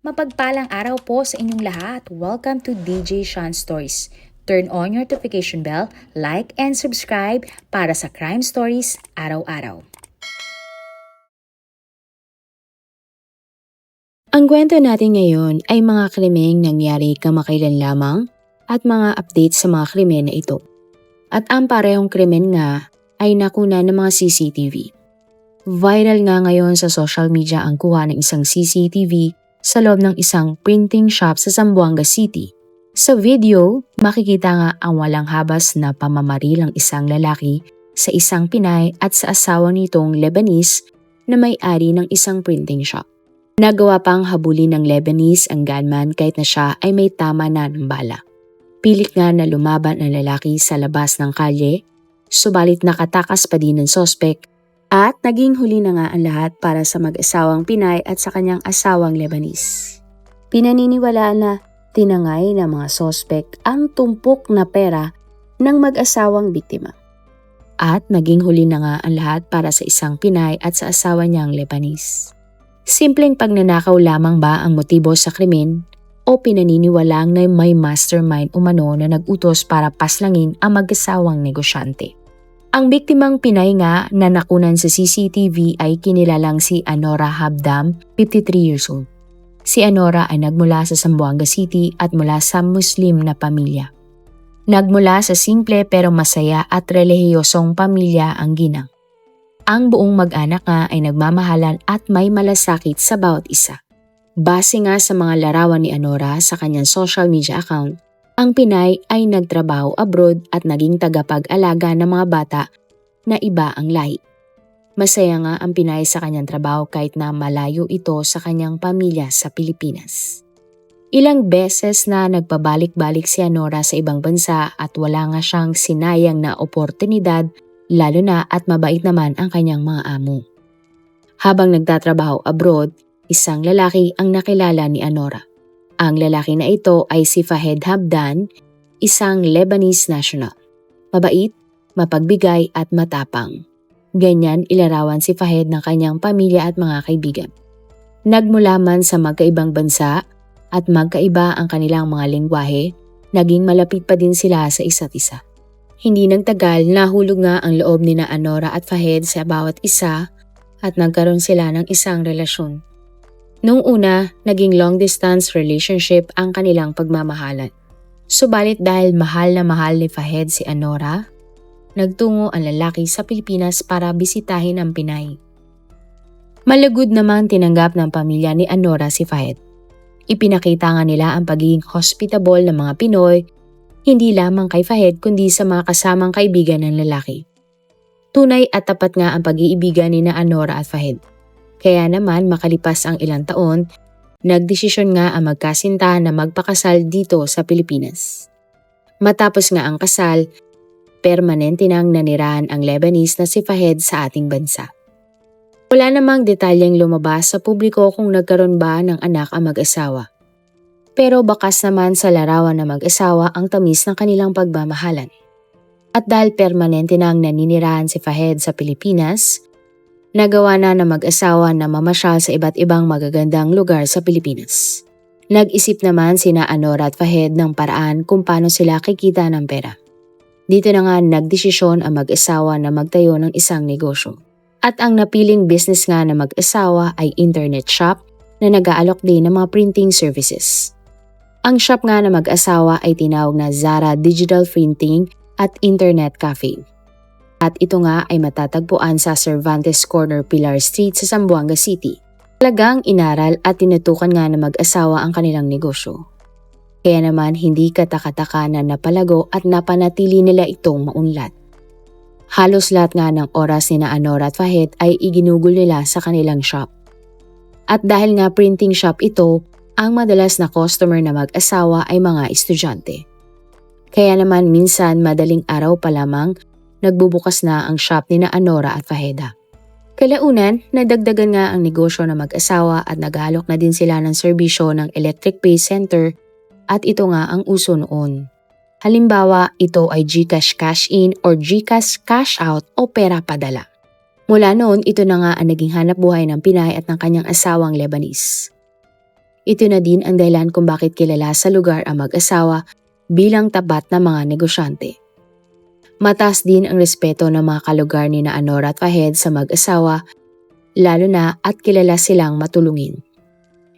Mapagpalang araw po sa inyong lahat. Welcome to DJ Sean Stories. Turn on your notification bell, like and subscribe para sa crime stories araw-araw. Ang kwento natin ngayon ay mga krimeng nangyari kamakailan lamang at mga updates sa mga krimen na ito. At ang parehong krimen nga ay nakuna ng mga CCTV. Viral nga ngayon sa social media ang kuha ng isang CCTV sa loob ng isang printing shop sa Zamboanga City. Sa video, makikita nga ang walang habas na pamamaril ng isang lalaki sa isang Pinay at sa asawa nitong Lebanese na may-ari ng isang printing shop. Nagawa pang habulin ng Lebanese ang gunman kahit na siya ay may tama na ng bala. Pilit nga na lumaban ang lalaki sa labas ng kalye, subalit nakatakas pa din ng sospek. At naging huli na nga ang lahat para sa mag-asawang Pinay at sa kanyang asawang Lebanese. Pinaniniwalaan na tinangay ng mga sospek ang tumpok na pera ng mag-asawang biktima. At naging huli na nga ang lahat para sa isang Pinay at sa asawa niyang Lebanese. Simpleng pagnanakaw lamang ba ang motibo sa krimen o pinaniniwalang na may mastermind umano na nag-utos para paslangin ang mag-asawang negosyante? Ang biktimang Pinay nga na nakunan sa CCTV ay kinilalang si Anora Habdam, 53 years old. Si Anora ay nagmula sa Zamboanga City at mula sa Muslim na pamilya. Nagmula sa simple pero masaya at relihiyosong pamilya ang ginang. Ang buong mag-anak nga ay nagmamahalan at may malasakit sa bawat isa. Base nga sa mga larawan ni Anora sa kanyang social media account, ang Pinay ay nagtrabaho abroad at naging tagapag-alaga ng mga bata na iba ang lahi. Masaya nga ang Pinay sa kanyang trabaho kahit na malayo ito sa kanyang pamilya sa Pilipinas. Ilang beses na nagpabalik-balik si Anora sa ibang bansa at wala nga siyang sinayang na oportunidad, lalo na at mabait naman ang kanyang mga amo. Habang nagtatrabaho abroad, isang lalaki ang nakilala ni Anora. Ang lalaki na ito ay si Fahed Habdan, isang Lebanese national. Mabait, mapagbigay at matapang. Ganyan ilarawan si Fahed ng kanyang pamilya at mga kaibigan. Nagmula man sa magkaibang bansa at magkaiba ang kanilang mga lengguwahe, naging malapit pa din sila sa isa't isa. Hindi nagtagal, nahulog nga ang loob ni na Anora at Fahed sa bawat isa at nagkaroon sila ng isang relasyon. Noong una, naging long-distance relationship ang kanilang pagmamahalan. Subalit dahil mahal na mahal ni Fahed si Anora, nagtungo ang lalaki sa Pilipinas para bisitahin ang Pinay. Malagod namang tinanggap ng pamilya ni Anora si Fahed. Ipinakita nga nila ang pagiging hospitable ng mga Pinoy, hindi lamang kay Fahed kundi sa mga kasamang kaibigan ng lalaki. Tunay at tapat nga ang pag-iibigan ni na Anora at Fahed. Kaya naman makalipas ang ilang taon, nagdesisyon nga ang magkasinta na magpakasal dito sa Pilipinas. Matapos nga ang kasal, permanente nang nanirahan ang Lebanese na si Fahed sa ating bansa. Wala namang detalyeng lumabas sa publiko kung nagkaroon ba ng anak ang mag-asawa. Pero bakas naman sa larawan ng mag-asawa ang tamis ng kanilang pagmamahalan. At dahil permanente nang naninirahan si Fahed sa Pilipinas, nagawa na ng mag-asawa na mamasyal sa iba't ibang magagandang lugar sa Pilipinas. Nag-isip naman sina Anora at Fahed ng paraan kung paano sila kikita ng pera. Dito na nga nagdesisyon ang mag-asawa na magtayo ng isang negosyo. At ang napiling business nga na mag-asawa ay internet shop na nag-aalok din ng mga printing services. Ang shop nga na mag-asawa ay tinawag na Zara Digital Printing at Internet Cafe. At ito nga ay matatagpuan sa Cervantes Corner Pilar Street sa Zamboanga City. Talagang inaral at tinutukan nga na mag-asawa ang kanilang negosyo. Kaya naman hindi katakataka na napalago at napanatili nila itong maunlad. Halos lahat nga ng oras ni na Anora at Fahed ay iginugol nila sa kanilang shop. At dahil nga printing shop ito, ang madalas na customer na mag-asawa ay mga estudyante. Kaya naman minsan madaling araw pa lamang, nagbubukas na ang shop ni na Anora at Faheda. Kalaunan, nadagdagan nga ang negosyo ng mag-asawa at nag-aalok na din sila ng serbisyo ng electric pay center at ito nga ang uso noon. Halimbawa, ito ay GCash Cash In or GCash Cash Out o pera padala. Mula noon, ito na nga ang naging hanap buhay ng Pinay at ng kanyang asawang Lebanese. Ito na din ang dahilan kung bakit kilala sa lugar ang mag-asawa bilang tapat na mga negosyante. Mataas din ang respeto ng mga kalugar ni na Anora at Fahed sa mag-asawa, lalo na at kilala silang matulungin.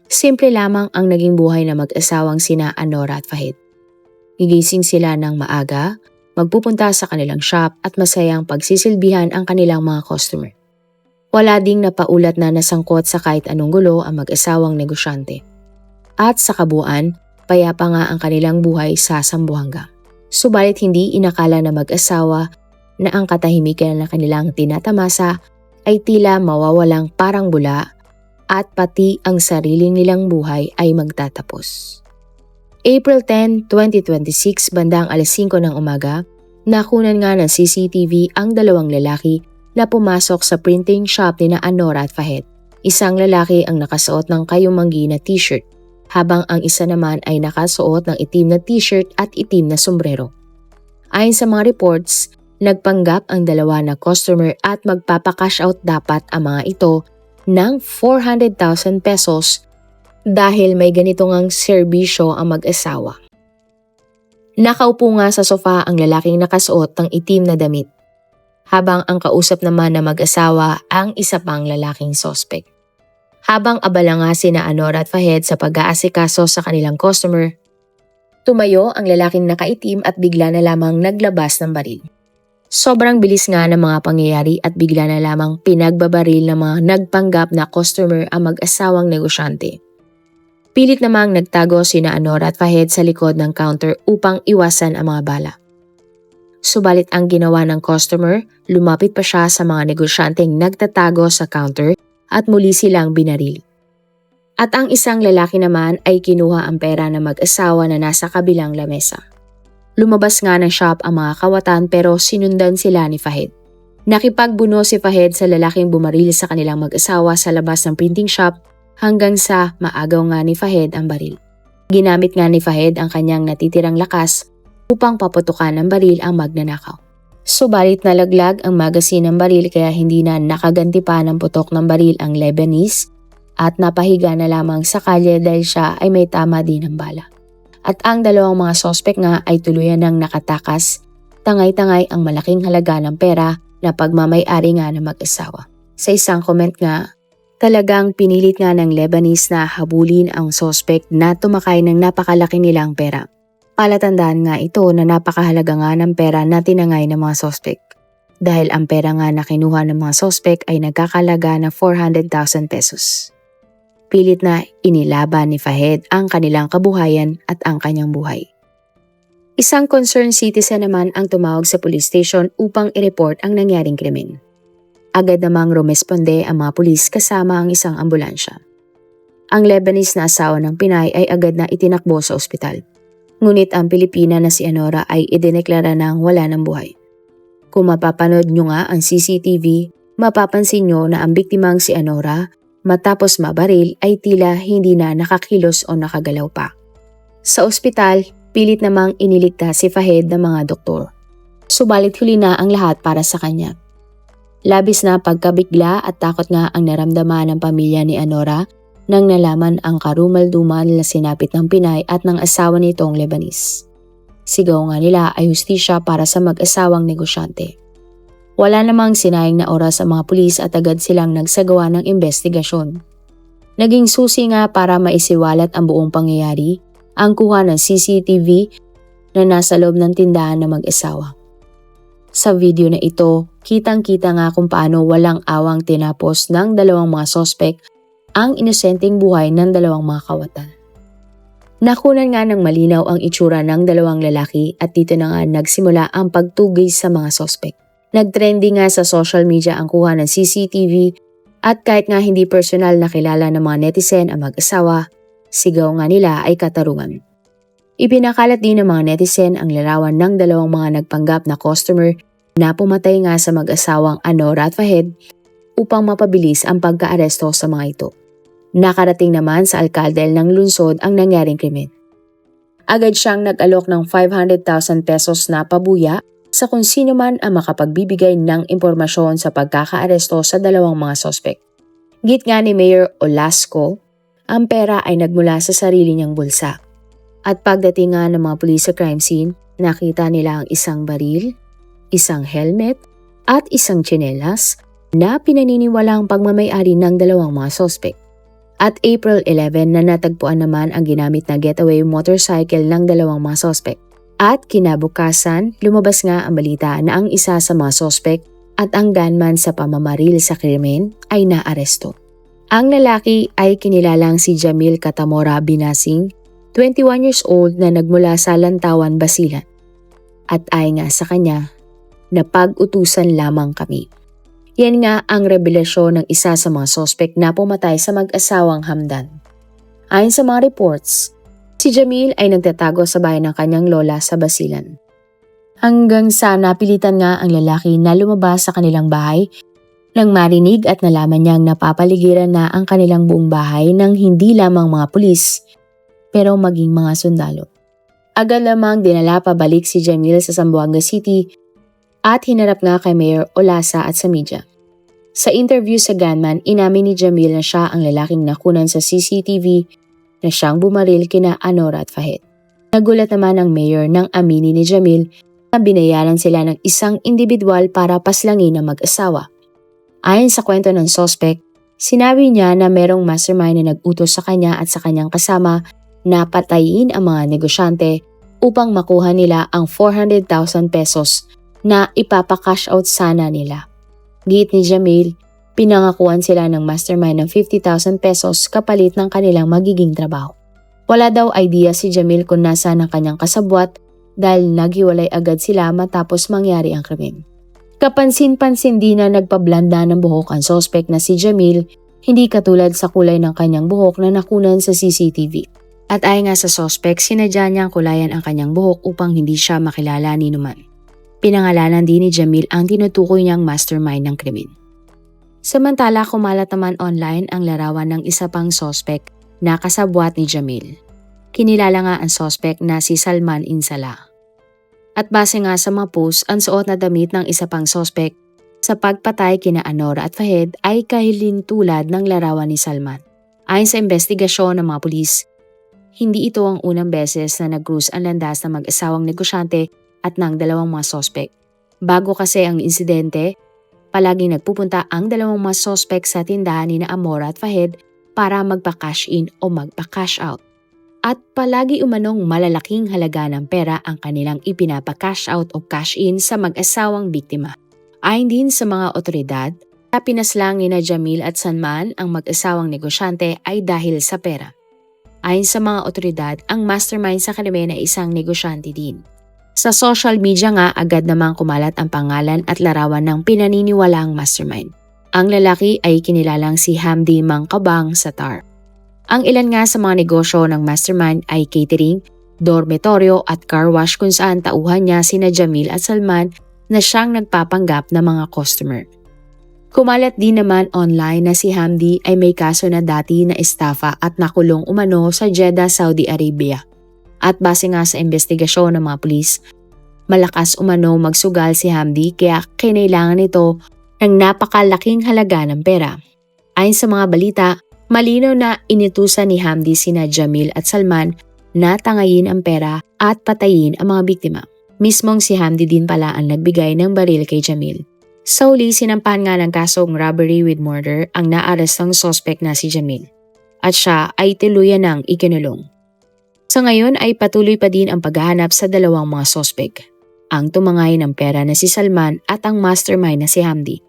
Simple lamang ang naging buhay na mag-asawang sina Anora at Fahed. Gigising sila ng maaga, magpupunta sa kanilang shop at masayang pagsisilbihan ang kanilang mga customer. Wala ding napaulat na nasangkot sa kahit anong gulo ang mag-asawang negosyante. At sa kabuuan, payapa nga ang kanilang buhay sa Zamboanga. Subalit hindi inakala na mag-asawa na ang katahimikan na kanilang tinatamasa ay tila mawawalang parang bula at pati ang sarili nilang buhay ay magtatapos. April 10, 2026, bandang alas 5 ng umaga, nakunan nga ng CCTV ang dalawang lalaki na pumasok sa printing shop ni na Anora at Fahed. Isang lalaki ang nakasuot ng kayumanggi na t-shirt, habang ang isa naman ay nakasuot ng itim na t-shirt at itim na sombrero. Ayon sa mga reports, nagpanggap ang dalawa na customer at magpapakash out dapat ang mga ito ng 400,000 pesos dahil may ganito ngang serbisyo ang mag-asawa. Nakaupo nga sa sofa ang lalaking nakasuot ng itim na damit, habang ang kausap naman na mag-asawa ang isa pang lalaking sospek. Habang abala nga sina Anora at Fahed sa pag-aasikaso sa kanilang customer, tumayo ang lalaking nakaitim at bigla na lamang naglabas ng baril. Sobrang bilis nga ng mga pangyayari at bigla na lamang pinagbabaril ng mga nagpanggap na customer ang mag-asawang negosyante. Pilit namang nagtago sina Anora at Fahed sa likod ng counter upang iwasan ang mga bala. Subalit ang ginawa ng customer, lumapit pa siya sa mga negosyanteng nagtatago sa counter at muli silang binaril. At ang isang lalaki naman ay kinuha ang pera ng mag-asawa na nasa kabilang lamesa. Lumabas nga ng shop ang mga kawatan pero sinundan sila ni Fahed. Nakipagbuno si Fahed sa lalaking bumaril sa kanilang mag-asawa sa labas ng printing shop hanggang sa maagaw nga ni Fahed ang baril. Ginamit nga ni Fahed ang kanyang natitirang lakas upang paputukan ng baril ang magnanakaw. Subalit nalaglag ang magasin ng baril kaya hindi na nakaganti pa ng putok ng baril ang Lebanese at napahiga na lamang sa kalye dahil siya ay may tama din ng bala. At ang dalawang mga sospek nga ay tuluyan ng nakatakas, tangay-tangay ang malaking halaga ng pera na pagmamay-ari nga ng mag-asawa. Sa isang comment nga, talagang pinilit nga ng Lebanese na habulin ang sospek na tumakay ng napakalaki nilang pera. Palatandaan nga ito na napakahalaga nga ng pera na tinangay ng mga sospek. Dahil ang pera nga na kinuha ng mga sospek ay nagkakalaga na 400,000 pesos. Pilit na inilaban ni Fahed ang kanilang kabuhayan at ang kanyang buhay. Isang concerned citizen naman ang tumawag sa police station upang i-report ang nangyaring krimen. Agad namang rumesponde ang mga pulis kasama ang isang ambulansya. Ang Lebanese na asawa ng Pinay ay agad na itinakbo sa ospital. Ngunit ang Pilipina na si Anora ay idineklara ng wala ng buhay. Kung mapapanood nyo nga ang CCTV, mapapansin nyo na ang biktimang si Anora matapos mabaril ay tila hindi na nakakilos o nakagalaw pa. Sa ospital, pilit namang iniligtas si Fahed ng mga doktor. Subalit huli na ang lahat para sa kanya. Labis na pagkabigla at takot nga ang naramdaman ng pamilya ni Anora nang nalaman ang karumal-dumal na sinapit ng Pinay at ng asawa nitong Lebanese. Sigaw nga nila ay hustisya para sa mag-asawang negosyante. Wala namang sinayang na oras ang mga pulis at agad silang nagsagawa ng investigasyon. Naging susi nga para maisiwalat ang buong pangyayari ang kuha ng CCTV na nasa loob ng tindahan ng mag-asawa. Sa video na ito, kitang-kita nga kung paano walang awang tinapos ng dalawang mga sospek ang inosenteng buhay ng dalawang mga kawatan. Nakunan nga ng malinaw ang itsura ng dalawang lalaki at dito na nga nagsimula ang pagtugis sa mga sospek. Nagtrending nga sa social media ang kuha ng CCTV at kahit nga hindi personal na kilala ng mga netizen ang mag-asawa, sigaw nga nila ay katarungan. Ipinakalat din ng mga netizen ang larawan ng dalawang mga nagpanggap na customer na pumatay nga sa mag-asawang Anora at Fahed upang mapabilis ang pagkaaresto sa mga ito. Nakarating naman sa alkalde ng lungsod ang nangyaring krimen. Agad siyang nag-alok ng 500,000 pesos na pabuya sa kung sino man ang makapagbibigay ng impormasyon sa pagkakaaresto sa dalawang mga sospek. Git nga ni Mayor Olasco, Ang pera ay nagmula sa sarili niyang bulsa. At pagdating nga ng mga pulis sa crime scene, nakita nila ang isang baril, isang helmet, at isang tsinelas na pinaniniwalaang pagmamay-ari ng dalawang mga sospek. At April 11 na natagpuan naman ang ginamit na getaway motorcycle ng dalawang mga sospek. At kinabukasan, lumabas nga ang balita na ang isa sa mga sospek at ang gunman sa pamamaril sa krimen ay naaresto. Ang lalaki ay kinilalang si Jamil Catamora Binasing, 21 years old na nagmula sa Lantawan, Basilan. At ay nga sa kanya, napag-utusan lamang kami. Yan nga ang revelasyon ng isa sa mga sospek na pumatay sa mag-asawang Hamdan. Ayon sa mga reports, si Jamil ay nagtatago sa bahay ng kanyang lola sa Basilan. Hanggang sa napilitan nga ang lalaki na lumabas sa kanilang bahay nang marinig at nalaman niyang napapaligiran na ang kanilang buong bahay ng hindi lamang mga pulis, pero maging mga sundalo. Agad lamang dinala pabalik si Jamil sa Zamboanga City at hinarap nga kay Mayor Olasa at sa media. Sa interview sa gunman, inamin ni Jamil na siya ang lalaking nakunan sa CCTV na siyang bumaril kina Anora at Fahed. Nagulat naman ang mayor nang aminin ni Jamil na binayaran sila ng isang individual para paslangin ang mag-asawa. Ayon sa kwento ng suspect, sinabi niya na merong mastermind na nag-utos sa kanya at sa kanyang kasama na patayin ang mga negosyante upang makuha nila ang 400,000 pesos na ipapakash out sana nila. Giit ni Jamil, pinangakuan sila ng mastermind ng 50,000 pesos kapalit ng kanilang magiging trabaho. Wala daw idea si Jamil kung nasaan ang kanyang kasabwat dahil naghiwalay agad sila matapos mangyari ang krimen. Kapansin-pansin din na nagpablanda ng buhok ang suspect na si Jamil, hindi katulad sa kulay ng kanyang buhok na nakunan sa CCTV. At ayon nga sa suspect, sinadya niyang kulayan ang kanyang buhok upang hindi siya makilala ni Numan. Pinangalanan din ni Jamil ang tinutukoy niyang mastermind ng krimen. Samantala, kumalat naman online ang larawan ng isa pang suspect na kasabwat ni Jamil. Kinilala nga ang suspect na si Salman Insala. At base nga sa mga post, ang suot na damit ng isa pang suspect sa pagpatay kina Anora at Fahed ay kahilintulad ng larawan ni Salman. Ayon sa investigasyon ng mga pulis, hindi ito ang unang beses na nag-cruise ang landas ng mag-asawang negosyante at ng dalawang mga sospek. Bago kasi ang insidente, palaging nagpupunta ang dalawang mga sospek sa tindahan ni Anora at Fahed para magpa-cash in o magpa-cash out. At palagi umanong malalaking halaga ng pera ang kanilang ipinapa-cash out o cash in sa mag-asawang biktima. Ayon din sa mga otoridad, pinaslang ni Jamil at Salman ang mag-asawang negosyante ay dahil sa pera. Ayon sa mga otoridad, ang mastermind sa krimen ay isang negosyante din. Sa social media nga agad namang kumalat ang pangalan at larawan ng pinaniniwalaang mastermind. Ang lalaki ay kinilalang si Hamdi Mangkabang sa TAR. Ang ilan nga sa mga negosyo ng mastermind ay catering, dormitoryo at car wash kung saan tauhan niya sina Jamil at Salman na siyang nagpapanggap na mga customer. Kumalat din naman online na si Hamdi ay may kaso na dati na estafa at nakulong umano sa Jeddah, Saudi Arabia. At base nga sa investigasyon ng mga pulis, malakas umano magsugal si Hamdi kaya kinailangan nito ng napakalaking halaga ng pera. Ayon sa mga balita, malinaw na inutusan ni Hamdi sina Jamil at Salman na tangayin ang pera at patayin ang mga biktima. Mismong si Hamdi din pala ang nagbigay ng baril kay Jamil. Sa huli, sinampahan nga ng kasong robbery with murder ang naarestang suspect na si Jamil. At siya ay tuluyan ng ikinulong. Sa ngayon ay patuloy pa din ang paghahanap sa dalawang mga suspect. Ang tumangay ng pera na si Salman at ang mastermind na si Hamdi.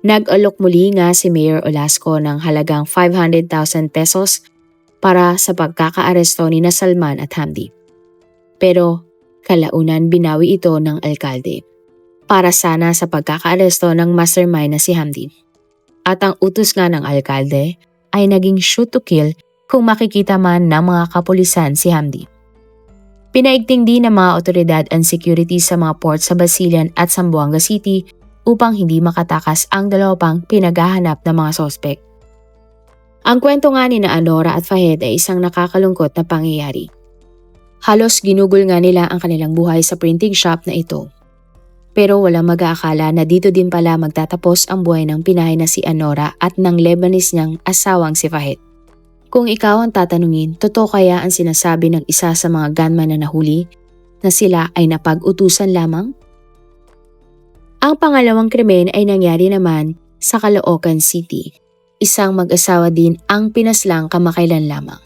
Nag-alok muli nga si Mayor Olasco ng halagang 500,000 pesos para sa pagkakaaresto ni Salman at Hamdi. Pero kalaunan binawi ito ng alkalde para sana sa pagkakaaresto ng mastermind na si Hamdi. At ang utos nga ng alkalde ay naging shoot to kill kung makikita man ng mga kapulisan si Hamdi. Pinaigting din ng mga otoridad ang security sa mga port sa Basilan at Zamboanga City upang hindi makatakas ang dalawa pang pinaghahanap ng mga sospek. Ang kwento nga ni Anora at Fahed ay isang nakakalungkot na pangyayari. Halos ginugol nga nila ang kanilang buhay sa printing shop na ito. Pero walang mag-aakala na dito din pala magtatapos ang buhay ng Pinay na si Anora at ng Lebanese niyang asawang si Fahed. Kung ikaw ang tatanungin, totoo kaya ang sinasabi ng isa sa mga gunman na nahuli na sila ay napag-utusan lamang? Ang pangalawang krimen ay nangyari naman sa Caloocan City. Isang mag-asawa din ang pinaslang kamakailan lamang.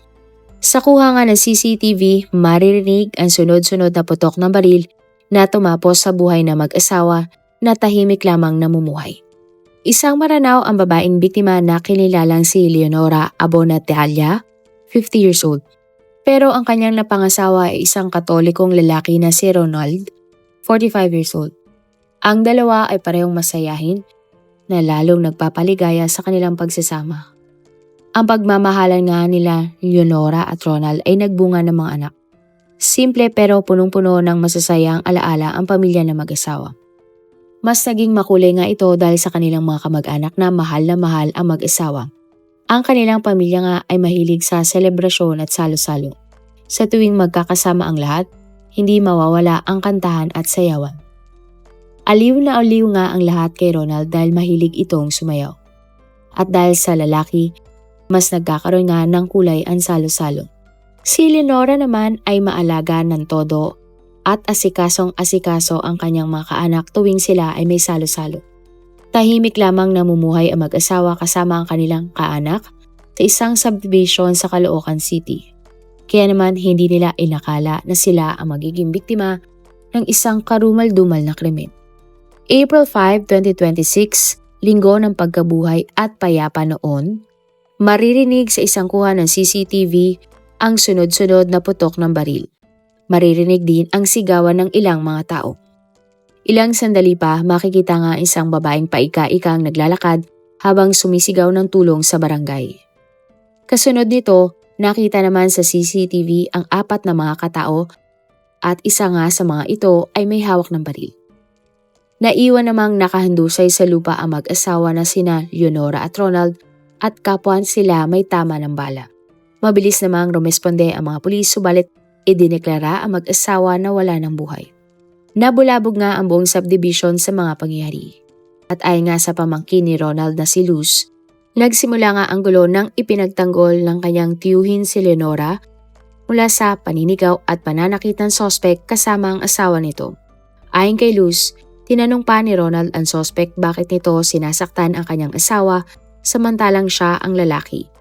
Sa kuha nga ng CCTV, maririnig ang sunod-sunod na putok ng baril na tumapos sa buhay na mag-asawa na tahimik lamang namumuhay. Isang maranaw ang babaeng biktima na kinilalang si Leonora Abonatalla, 50 years old. Pero ang kanyang napangasawa ay isang katolikong lalaki na si Ronald, 45 years old. Ang dalawa ay parehong masayahin na lalong nagpapaligaya sa kanilang pagsasama. Ang pagmamahalan nga nila Leonora at Ronald ay nagbunga ng mga anak. Simple pero punong-puno ng masasayang alaala ang pamilya ng mag-asawa. Mas naging makulay nga ito dahil sa kanilang mga kamag-anak na mahal ang mag-asawa. Ang kanilang pamilya nga ay mahilig sa selebrasyon at salo-salo. Sa tuwing magkakasama ang lahat, hindi mawawala ang kantahan at sayawan. Aliw na aliw nga ang lahat kay Ronald dahil mahilig itong sumayaw. At dahil sa lalaki, mas nagkakaroon nga ng kulay ang salo-salo. Si Leonora naman ay maalaga ng todo at asikasong-asikaso ang kanyang mga kaanak tuwing sila ay may salo-salo. Tahimik lamang namumuhay ang mag-asawa kasama ang kanilang kaanak sa isang subdivision sa Caloocan City. Kaya naman hindi nila inakala na sila ang magiging biktima ng isang karumal-dumal na krimen. April 5, 2026, linggo ng pagkabuhay at payapa noon, maririnig sa isang kuha ng CCTV ang sunod-sunod na putok ng baril. Maririnig din ang sigawan ng ilang mga tao. Ilang sandali pa makikita nga isang babaeng paika-ikang naglalakad habang sumisigaw ng tulong sa barangay. Kasunod nito, nakita naman sa CCTV ang 4 na mga katao at isa nga sa mga ito ay may hawak ng baril. Naiwan namang nakahandusay sa lupa ang mag-asawa na sina Leonora at Ronald at kapwa sila may tama ng bala. Mabilis namang rumesponde ang mga pulis subalit idineklara ang mag-asawa na wala ng buhay. Nabulabog nga ang buong subdivision sa mga pangyayari. At ayon nga sa pamangkin ni Ronald na si Luz, nagsimula nga ang gulo nang ipinagtanggol ng kanyang tiyuhin si Leonora mula sa paninigaw at pananakit ng sospek kasama ang asawa nito. Ayon kay Luz, tinanong pa ni Ronald ang sospek bakit nito sinasaktan ang kanyang asawa samantalang siya ang lalaki.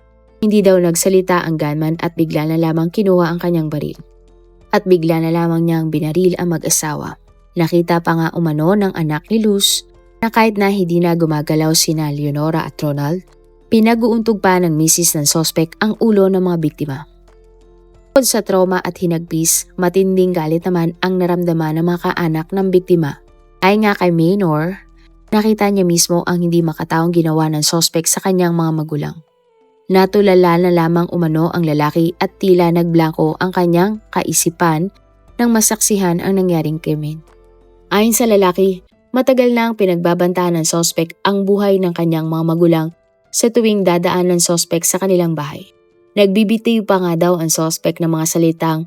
Hindi daw nagsalita ang gunman at bigla na lamang kinuha ang kanyang baril. At bigla na lamang niyang binaril ang mag-asawa. Nakita pa nga umano ng anak ni Luz na kahit na hindi na gumagalaw sina Leonora at Ronald, pinag-uuntog pa ng misis ng sospek ang ulo ng mga biktima. Bukod sa trauma at hinagpis, matinding galit naman ang naramdaman ng mga kaanak ng biktima. Ay nga kay Maynor, nakita niya mismo ang hindi makataong ginawa ng sospek sa kanyang mga magulang. Natulala na lamang umano ang lalaki at tila nagblangko ang kanyang kaisipan nang masaksihan ang nangyaring krimen. Ayon sa lalaki, matagal na ang pinagbabantahan ng sospek ang buhay ng kanyang mga magulang sa tuwing dadaan ng sospek sa kanilang bahay. Nagbibitiw pa nga daw ang sospek ng mga salitang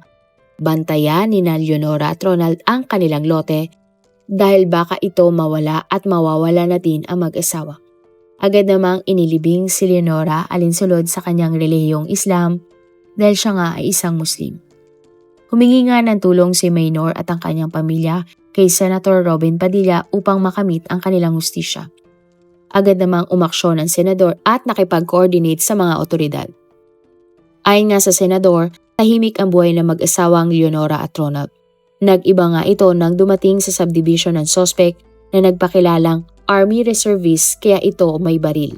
bantayan ni Leonora at Ronald ang kanilang lote dahil baka ito mawala at mawawala na din ang mag-asawa. Agad namang inilibing si Leonora alinsunod sa kanyang relihiyong Islam dahil siya nga ay isang Muslim. Humingi nga ng tulong si Maynor at ang kanyang pamilya kay Senator Robin Padilla upang makamit ang kanilang hustisya. Agad namang umaksyon ang senador at nakipag-coordinate sa mga otoridad. Ayon nga sa senador, tahimik ang buhay ng mag-asawang Leonora at Ronald. Nag-iba nga ito nang dumating sa subdivision ng sospek na nagpakilalang Army Reservist kaya ito may baril.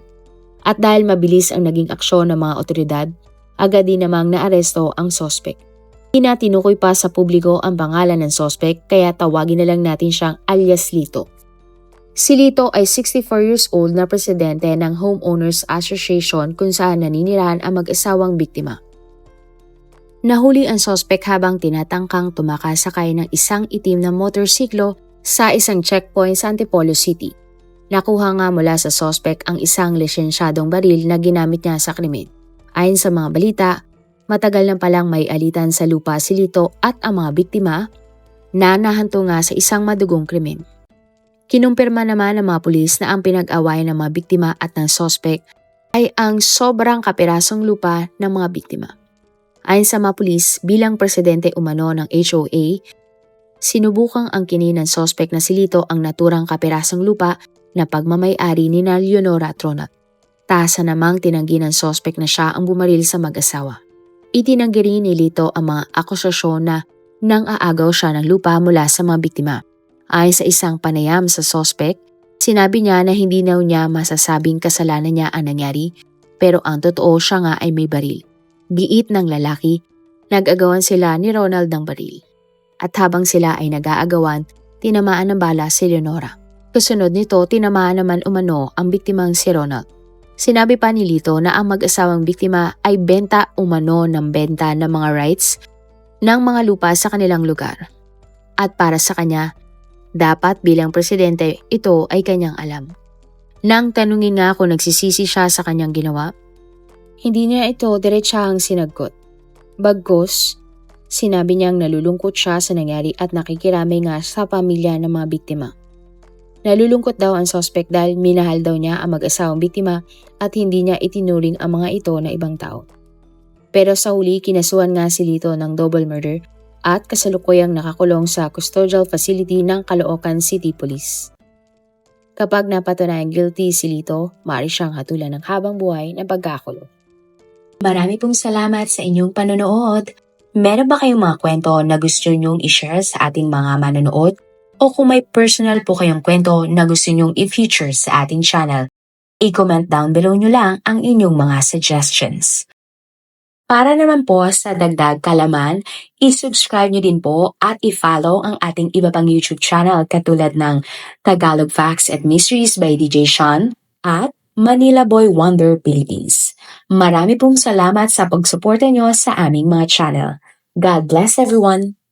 At dahil mabilis ang naging aksyon ng mga otoridad, agad din namang naaresto ang sospek. Tinatinukoy pa sa publiko ang pangalan ng sospek kaya tawagin na lang natin siyang alias Lito. Si Lito ay 64 years old na presidente ng Homeowners Association kung saan naninirahan ang mag-asawang biktima. Nahuli ang sospek habang tinatangkang tumakasakay ng isang itim na motorsiklo sa isang checkpoint sa Antipolo City. Nakuha nga mula sa sospek ang isang lisensyadong baril na ginamit niya sa krimen. Ayon sa mga balita, matagal na palang may alitan sa lupa si Lito at ang mga biktima na nahanto nga sa isang madugong krimen. Kinumpirma naman ng mga pulis na ang pinag-awayan ng mga biktima at ng sospek ay ang sobrang kapirasong lupa ng mga biktima. Ayon sa mga pulis, bilang presidente umano ng HOA, sinubukang angkinin ng sospek na si Lito ang naturang kapirasong lupa na pagmamay-ari ni Leonora at Ronald. Tasa namang tinanggi ng sospek na siya ang bumaril sa mag-asawa. Itinanggi rin ni Lito ang mga akusasyon na nang aagaw siya ng lupa mula sa mga biktima. Ayon sa isang panayam sa sospek, sinabi niya na hindi daw niya masasabing kasalanan niya ang nangyari, pero ang totoo siya nga ay may baril. Giit ng lalaki, nag-agawan sila ni Ronald ng baril. At habang sila ay nag-aagawan, tinamaan ng bala si Leonora. Kasunod nito, tinamaan naman umano ang biktimang si Ronald. Sinabi pa ni Lito na ang mag-asawang biktima ay benta umano ng benta ng mga rights ng mga lupa sa kanilang lugar. At para sa kanya, dapat bilang presidente ito ay kanyang alam. Nang tanungin nga kung nagsisisi siya sa kanyang ginawa, hindi niya ito diretsahang sinagot. Bagkus, sinabi niyang nalulungkot siya sa nangyari at nakikiramay nga sa pamilya ng mga biktima. Nalulungkot daw ang suspect dahil minahal daw niya ang mag-asawang biktima at hindi niya itinuring ang mga ito na ibang tao. Pero sa huli, kinasuhan nga si Lito ng double murder at kasalukuyang nakakulong sa custodial facility ng Caloocan City Police. Kapag napatunayang guilty si Lito, maaari siyang hatulan ng habang buhay na pagkakulong. Marami pong salamat sa inyong panonood. Meron ba kayong mga kwento na gusto nyong i-share sa ating mga manonood? O kung may personal po kayong kwento na gusto nyong i-feature sa ating channel, i-comment down below nyo lang ang inyong mga suggestions. Para naman po sa dagdag kalaman, i-subscribe nyo din po at i-follow ang ating iba pang YouTube channel katulad ng Tagalog Facts and Mysteries by DJ Sean at Manila Boy Wonder Philippines. Marami pong salamat sa pagsuporta nyo sa aming mga channel. God bless everyone!